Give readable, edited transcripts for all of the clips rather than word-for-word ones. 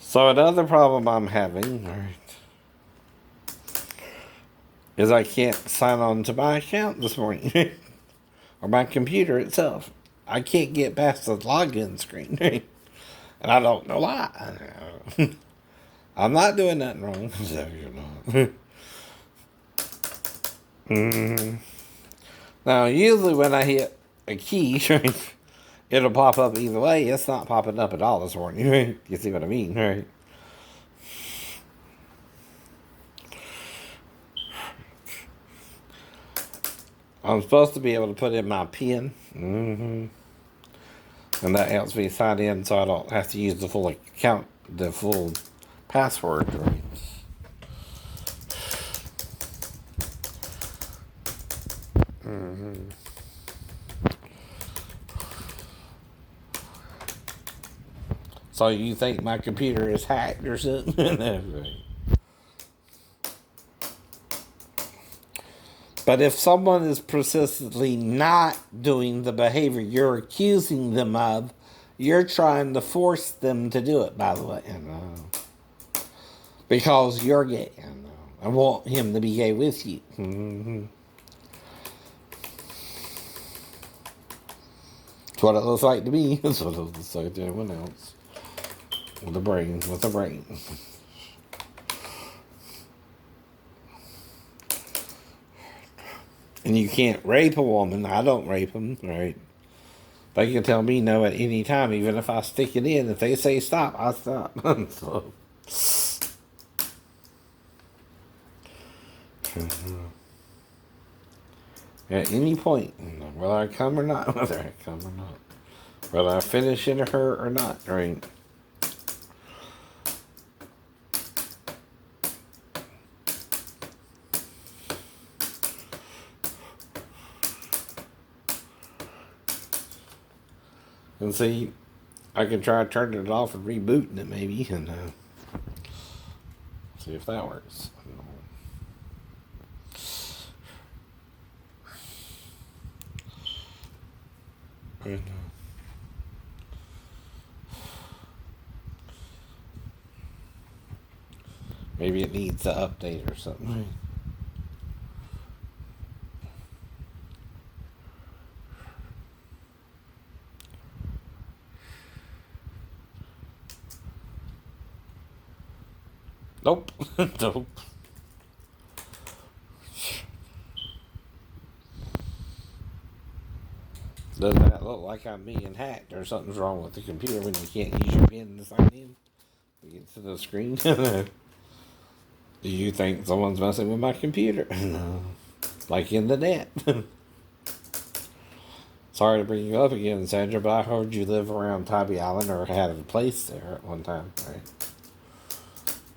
So another problem I'm having, right, is I can't sign on to my account this morning. Or my computer itself. I can't get past the login screen. And I don't know why. I'm not doing nothing wrong. So you're not. Now, usually when I hit a key, it'll pop up either way. It's not popping up at all this morning. You see what I mean, right? I'm supposed to be able to put in my PIN. And that helps me sign in so I don't have to use the full account, the full password, right? So you think my computer is hacked or something? But if someone is persistently not doing the behavior you're accusing them of, you're trying to force them to do it, by the way. Because you're gay. I want him to be gay with you. That's what it looks like to me. That's what it looks like to everyone else. With a brain. With a brain. And you can't rape a woman. I don't rape them, right? They can tell me no at any time, even if I stick it in. If they say stop, I stop. So. At any point, whether I come or not, whether I come or not, whether I finish in her or not, right? And see, I can try turning it off and rebooting it maybe, and see if that works. And, maybe it needs an update or something. Nope. Nope. Does that look like I'm being hacked or something's wrong with the computer when you can't use your PIN to sign in? To get to the screen? Do you think someone's messing with my computer? No. Like in the net. Sorry to bring you up again, Sandra, but I heard you live around Tybee Island or had a place there at one time, right?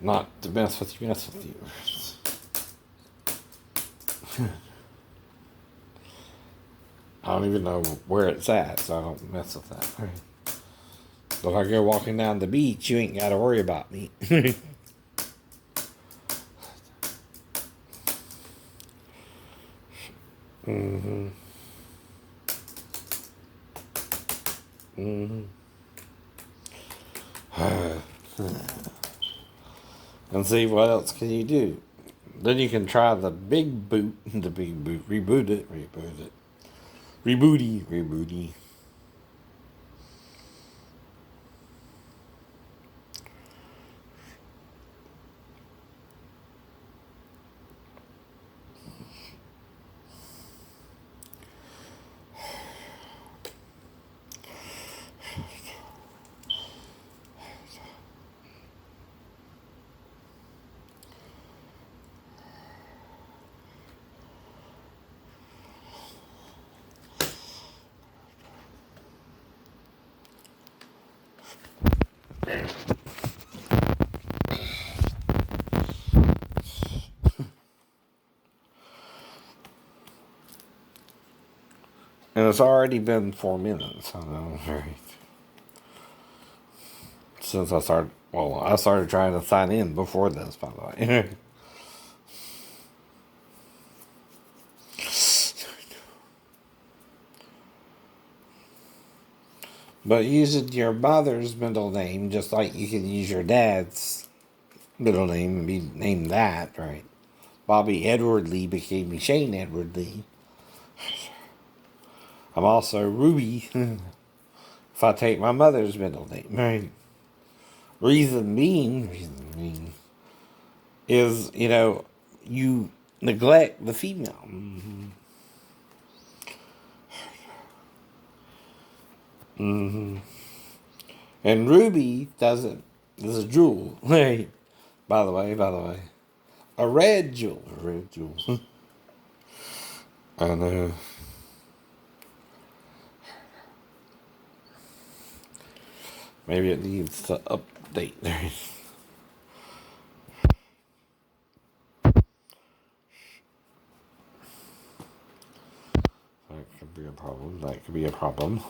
Not to mess with you. I don't even know where it's at, so I don't mess with that. Right? But if I go walking down the beach, you ain't got to worry about me. Mm-hmm. Mm-hmm. And see what else can you do. Then you can try the big boot, reboot it. Rebooty. And it's already been 4 minutes. I know, right? Since I started, well, I started trying to sign in before this, by the way. But using your mother's middle name, just like you can use your dad's middle name and be named that, right? Bobby Edward Lee became Shane Edward Lee. I'm also Ruby if I take my mother's middle name, right? Reason being is, you neglect the female. And Ruby doesn't, is a jewel. Hey, by the way. A red jewel. I know. Maybe it needs to update. That could be a problem.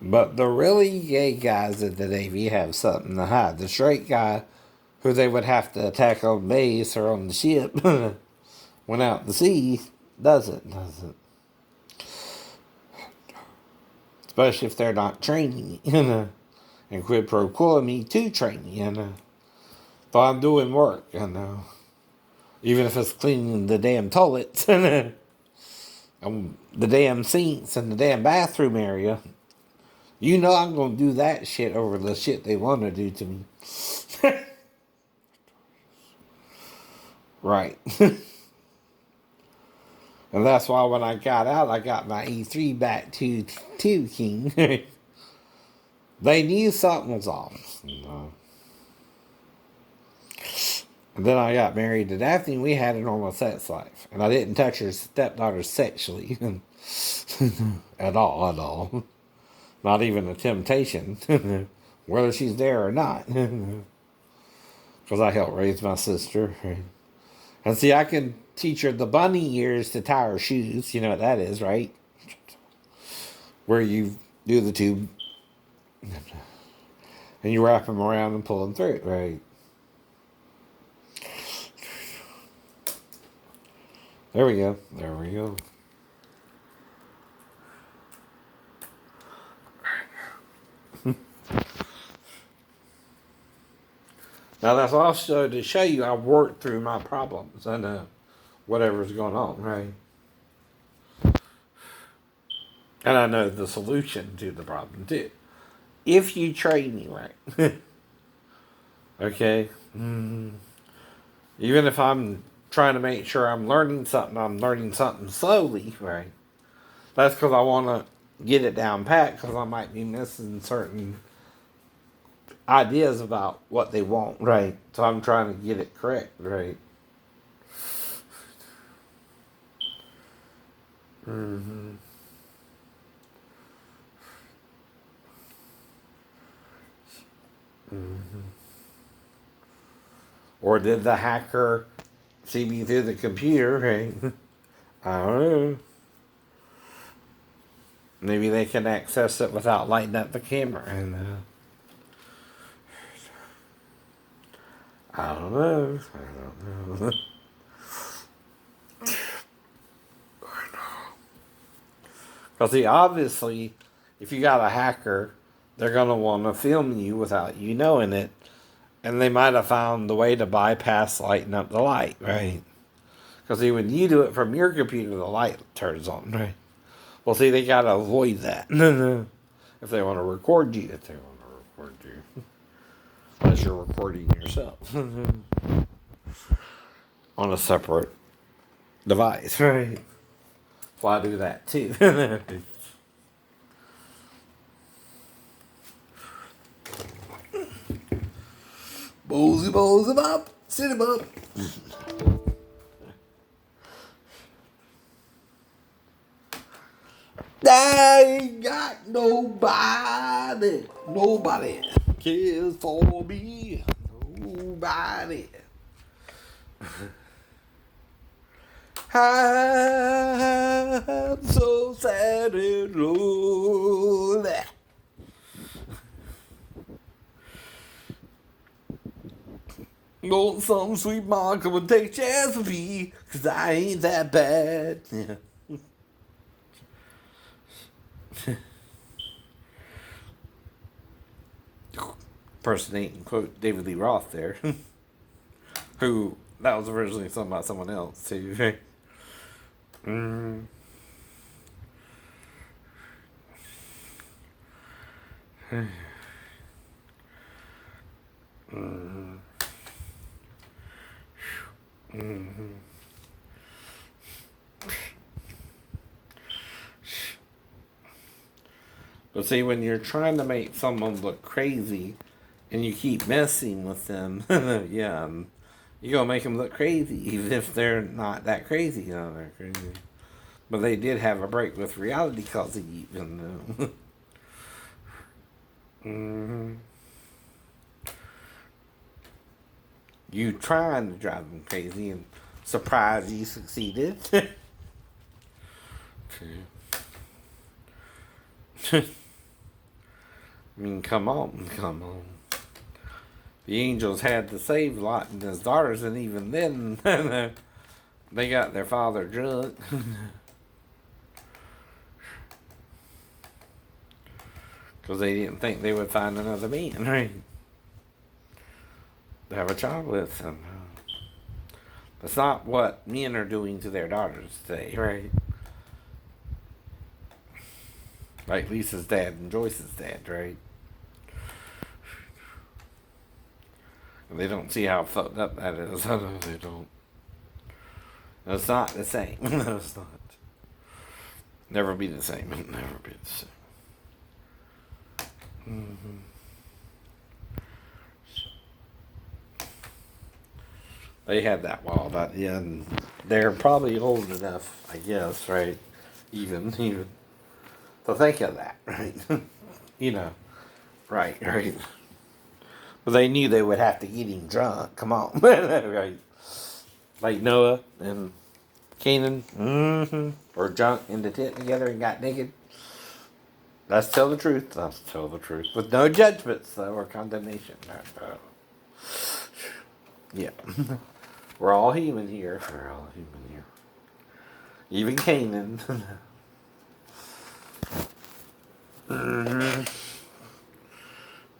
But the really gay guys in the Navy have something to hide. The straight guy, who they would have to attack on base or on the ship, when out to sea, doesn't. Especially if they're not training, and quid pro quo me to train, So I'm doing work, Even if it's cleaning the damn toilets, and the damn sinks and the damn bathroom area. I'm going to do that shit over the shit they want to do to me. Right. And that's why when I got out, I got my E3 back to King. They knew something was off. And then I got married to Daphne, and we had a normal sex life. And I didn't touch her stepdaughter sexually. At all. Not even a temptation. Whether she's there or not. Because I helped raise my sister. And see, I can teach her the bunny ears to tie her shoes. You know what that is, right? Where you do the tube. And you wrap them around and pull them through, right? There we go. Now that's also to show you I worked through my problems and whatever's going on, right? And I know the solution to the problem too. If you train me right. Okay? Even if I'm trying to make sure I'm learning something slowly, right? That's because I want to get it down pat because I might be missing certain ideas about what they want, right? So I'm trying to get it correct, right? Or did the hacker see me through the computer, right? I don't know. Maybe they can access it without lighting up the camera. And I don't know. Because see, obviously, if you got a hacker, they're going to want to film you without you knowing it. And they might have found the way to bypass lighting up the light, right? Because see, when you do it from your computer, the light turns on, right? Well, see, they got to avoid that. If they want to record you. Unless you're recording yourself. On a separate device, right? Well, I do that too. Ballsy bop, city bop. I ain't got nobody cares for me, nobody. I'm so sad and lonely. Go some sweet mom, come and take a chance with me, 'cause I ain't that bad. Yeah. Impersonating, quote, David Lee Roth there. Who, that was originally something about someone else, too. mm. Mm. Mm. But see, when you're trying to make someone look crazy and you keep messing with them, yeah, you're going to make them look crazy, even if they're not that crazy. You know, they're crazy. But they did have a break with reality causing even though. hmm You trying to drive them crazy and surprise you succeeded. I mean, come on, come on. The angels had to save Lot and his daughters, and even then, they got their father drunk. Because they didn't think they would find another man, right? To have a child with them. That's not what men are doing to their daughters today, right? Like Lisa's dad and Joyce's dad, right? And they don't see how fucked up that is. I know they don't. It's not the same. No, it's not. Never be the same. It'll never be the same. Mm-hmm. They had that while at the end. They're probably old enough, I guess, right? Even to think of that, right? you know, right, right. But they knew they would have to get him drunk. Come on, right? Like Noah and Canaan, or drunk in the tent together and got naked. Let's tell the truth. Let's tell the truth with no judgments though, or condemnation. Yeah, we're all human here. We're all human here. Even Canaan.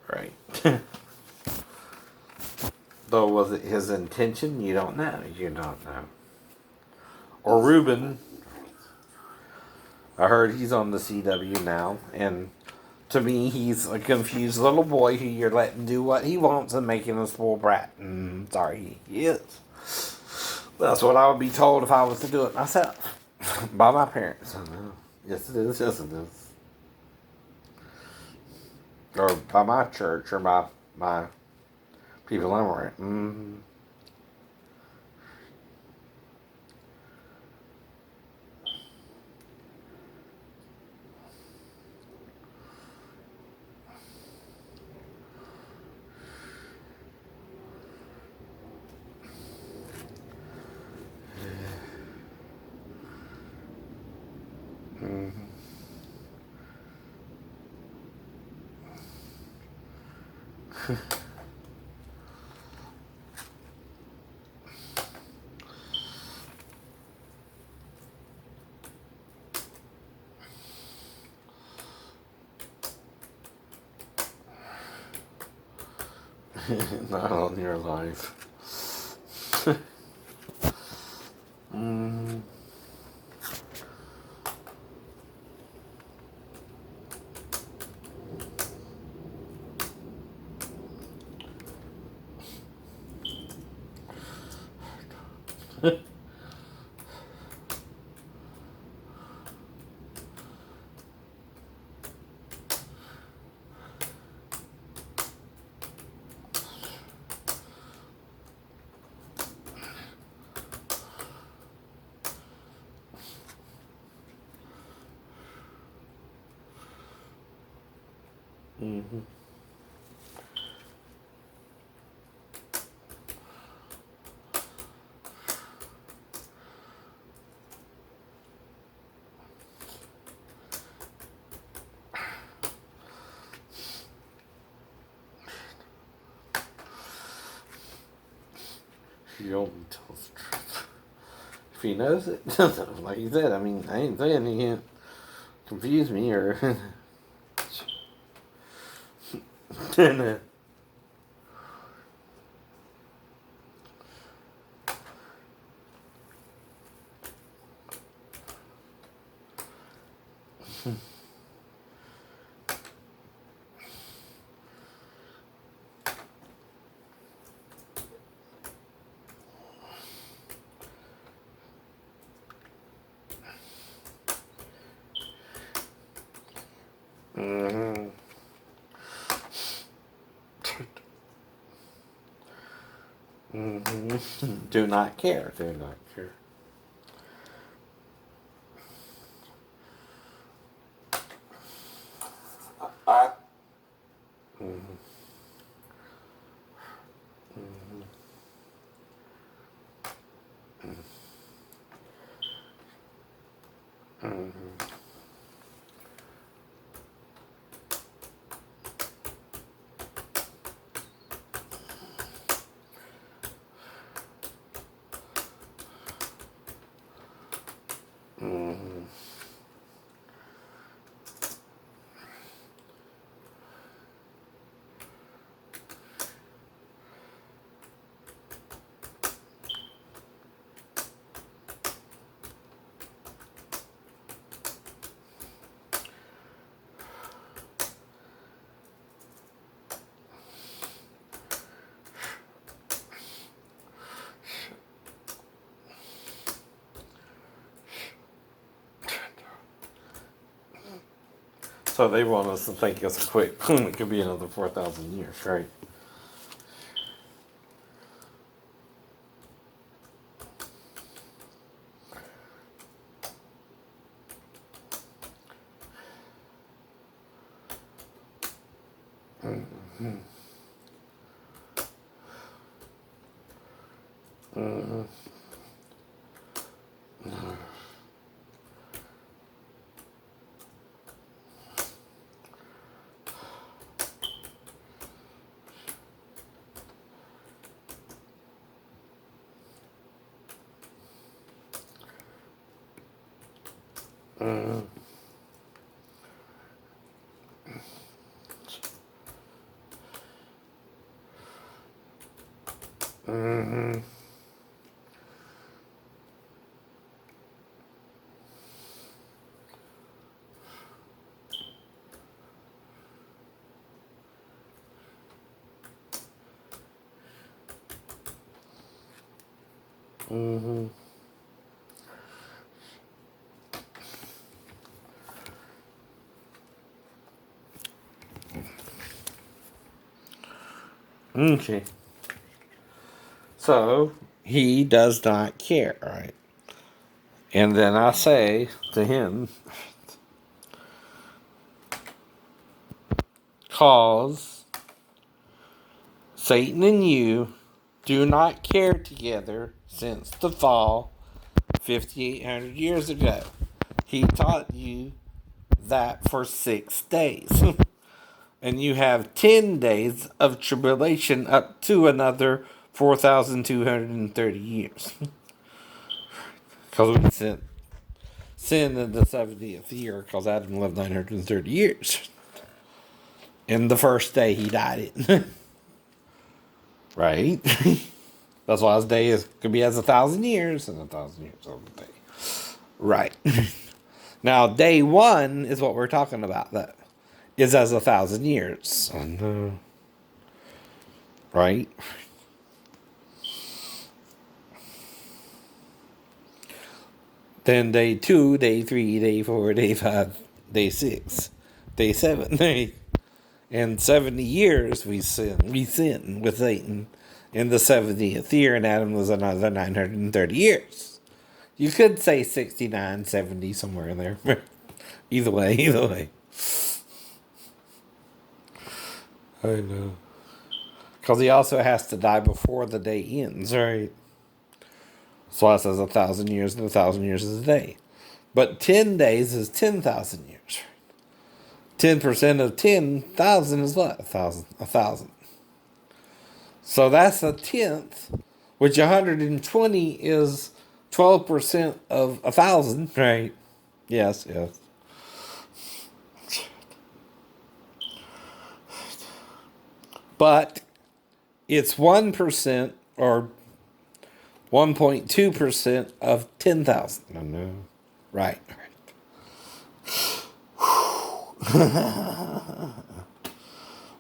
Right. Though was it his intention? You don't know. You don't know. Or Reuben. I heard he's on the CW now, and to me, he's a confused little boy who you're letting do what he wants and making a spoiled brat. Sorry, he is. That's what I would be told if I was to do it myself. By my parents. Yes, it is. Yes, it is. Or by my church, or by my people I'm with. Not on your life. mm. Mm-hmm. You don't tell us the truth. If he knows it, like you said, I mean, I ain't saying he can't confuse me or. Mm-hmm. Mm-hmm. Do not care. Do not care. Mm-hmm. Mm-hmm. Mm-hmm. So they want us to think it's quick. It could be another 4,000 years, right? Mm-hmm. Mm-hmm. Mm-hmm. Mm-hmm. Mm-hmm. Okay. So he does not care, right? And then I say to him, cause Satan and you do not care together since the fall 5,800 years ago. He taught you that for 6 days. And you have 10 days of tribulation up to another 4,230 years. Because we sin in the 70th year, because Adam lived 930 years. And the first day he died it. Right? That's why his day could be as 1,000 years, and 1,000 years of a day. Right. Now, day one is what we're talking about. That is as 1,000 years. Right? Then day two, day three, day four, day five, day six, day seven, and 70 years we sin with Satan. In the 70th year, and Adam was another 930 years. You could say 69, 70, somewhere in there. Either way, either way. I know. Because he also has to die before the day ends, right? So that says 1,000 years, and 1,000 years is a day. But 10 days is 10,000 years. 10% of 10,000 is what? 1,000. So that's a tenth, which 120 is 12% of 1,000, right? Yes, yes. But it's 1% or 1.2% of 10,000. I know. Right, right.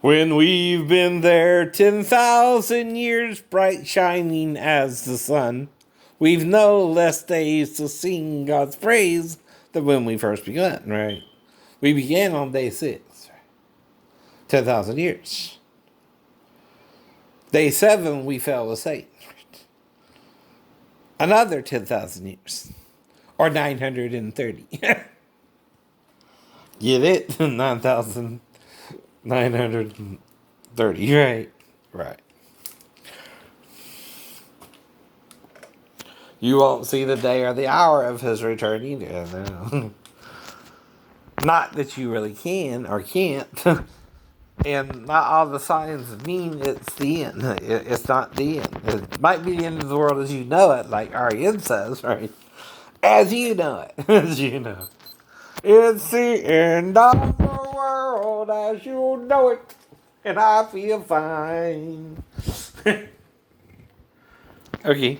When we've been there 10,000 years, bright shining as the sun, we've no less days to sing God's praise than when we first began, right? We began on day 6, right? 10,000 years. Day 7, we fell asleep. Right? Another 10,000 years. Or 930. Get it? 9,930. Right. Right. You won't see the day or the hour of his return either. No. Not that you really can or can't. And not all the signs mean it's the end. It's not the end. It might be the end of the world as you know it, like Arian says, right? As you know it. As you know. It's the end of the world as you know it. And I feel fine. Okay.